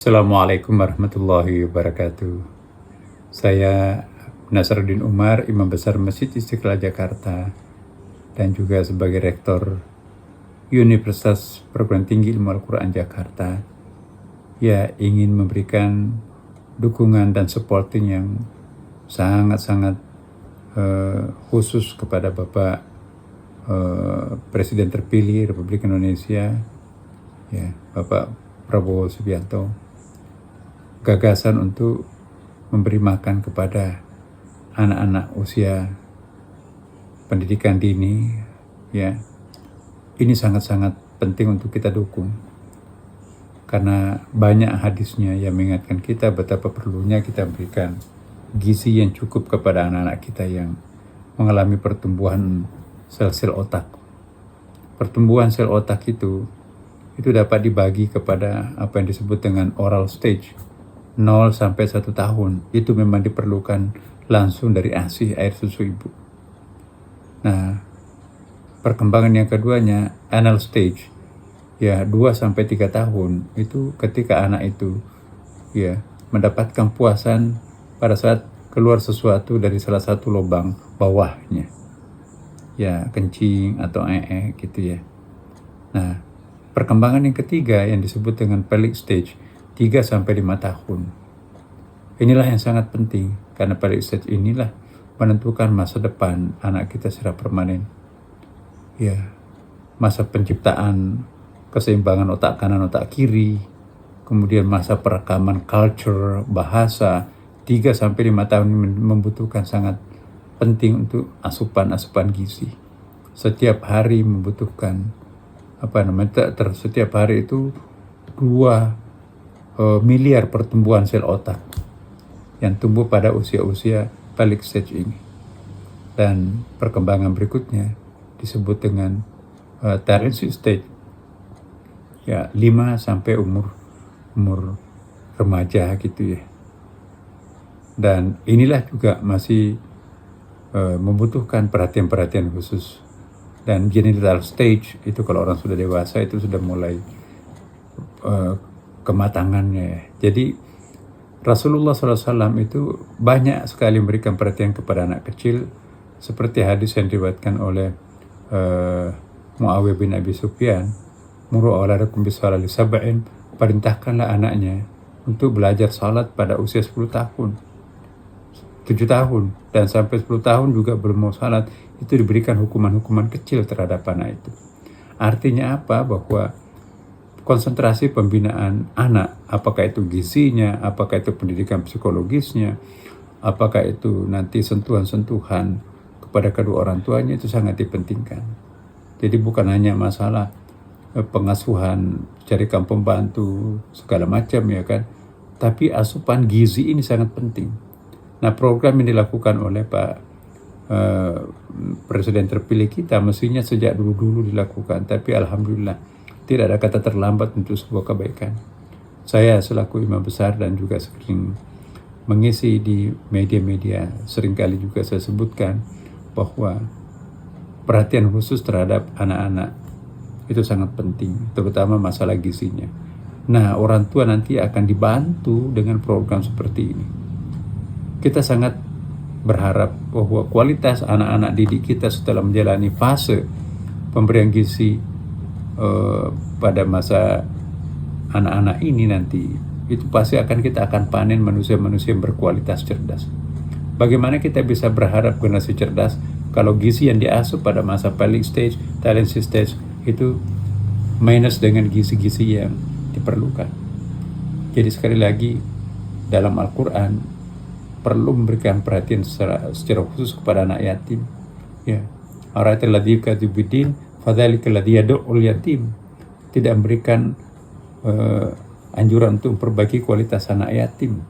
Assalamualaikum warahmatullahi wabarakatuh. Saya Nasaruddin Umar, Imam Besar Masjid Istiqlal Jakarta, dan juga sebagai Rektor Universitas Perguruan Tinggi Ilmu Al-Quran Jakarta, ya ingin memberikan dukungan dan supporting yang sangat-sangat khusus kepada Bapak Presiden terpilih Republik Indonesia, ya Bapak Prabowo Subianto. Gagasan untuk memberi makan kepada anak-anak usia pendidikan dini, ya ini sangat-sangat penting untuk kita dukung, karena banyak hadisnya yang mengingatkan kita betapa perlunya kita berikan gizi yang cukup kepada anak-anak kita yang mengalami pertumbuhan sel-sel otak. Pertumbuhan sel otak itu dapat dibagi kepada apa yang disebut dengan oral stage, 0 sampai 1 tahun. Itu memang diperlukan langsung dari ASI, air susu ibu. Nah, perkembangan yang keduanya, anal stage, ya 2 sampai 3 tahun. Itu ketika anak itu ya mendapatkan puasan pada saat keluar sesuatu dari salah satu lubang bawahnya, ya kencing atau gitu ya. Nah, perkembangan yang ketiga yang disebut dengan pelvic stage, 3 sampai 5 tahun. Inilah yang sangat penting, karena pelvic stage inilah menentukan masa depan anak kita secara permanen. Ya, masa penciptaan keseimbangan otak kanan, otak kiri, kemudian masa perekaman culture, bahasa. 3 sampai 5 tahun membutuhkan sangat penting untuk asupan gizi. Setiap hari membutuhkan setiap hari itu 2 miliar pertumbuhan sel otak yang tumbuh pada usia-usia pelvic stage ini. Dan perkembangan berikutnya disebut dengan tertiary stage, ya 5 sampai umur remaja gitu ya. Dan inilah juga masih membutuhkan perhatian khusus. Dan genital stage itu kalau orang sudah dewasa itu sudah mulai kematangannya. Jadi Rasulullah SAW itu banyak sekali memberikan perhatian kepada anak kecil, seperti hadis yang diriwayatkan oleh Muawiyah bin Abi Sufyan, muru auladakum bis-shalati sab'in, perintahkanlah anaknya untuk belajar salat pada usia 10 tahun, 7 tahun, dan sampai 10 tahun juga belum mau salat, itu diberikan hukuman-hukuman kecil terhadap anak itu. Artinya apa? Bahwa konsentrasi pembinaan anak, apakah itu gizinya, apakah itu pendidikan psikologisnya, apakah itu nanti sentuhan-sentuhan kepada kedua orang tuanya, itu sangat dipentingkan. Jadi bukan hanya masalah pengasuhan, carikan pembantu, segala macam ya kan, tapi asupan gizi ini sangat penting. Nah, program yang dilakukan oleh Pak Presiden terpilih kita mestinya sejak dulu dilakukan, tapi alhamdulillah tidak ada kata terlambat untuk sebuah kebaikan. Saya selaku imam besar dan juga sering mengisi di media-media, seringkali juga saya sebutkan bahwa perhatian khusus terhadap anak-anak itu sangat penting, terutama masalah gizinya. Nah, orang tua nanti akan dibantu dengan program seperti ini. Kita sangat berharap bahwa kualitas anak-anak didik kita setelah menjalani fase pemberian gizi pada masa anak-anak ini nanti, itu pasti kita akan panen manusia-manusia yang berkualitas cerdas. Bagaimana kita bisa berharap generasi cerdas kalau gizi yang diasuh pada masa pelvic stage, tertiary stage itu minus dengan gizi-gizi yang diperlukan. Jadi sekali lagi, dalam Al-Quran perlu memberikan perhatian secara khusus kepada anak yatim. Ya, ara'aital ladzi yukadzdzibu biddin fadzalikal ladzi yad'ul yatim. Tidak memberikan anjuran untuk memperbaiki kualitas anak yatim.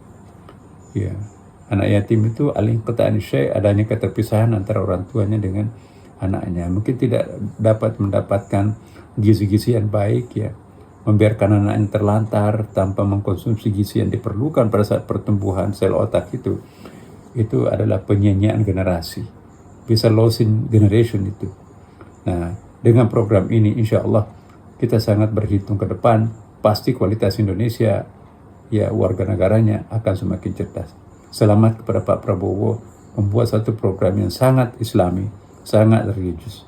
Ya, anak yatim itu al-inqita'an syai', adanya keterpisahan antara orang tuanya dengan anaknya. Mungkin tidak dapat mendapatkan gizi-gizi yang baik, ya, membiarkan anaknya terlantar tanpa mengkonsumsi gizi yang diperlukan pada saat pertumbuhan sel otak itu adalah penyia-nyiaan generasi, bisa losing generation itu. Nah, dengan program ini insya Allah kita sangat berhitung ke depan, pasti kualitas Indonesia ya warga negaranya akan semakin cerdas. Selamat kepada Pak Prabowo membuat satu program yang sangat islami, sangat religius.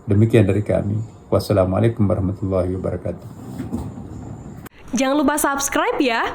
Demikian dari kami. Wassalamualaikum warahmatullahi wabarakatuh. Jangan lupa subscribe ya.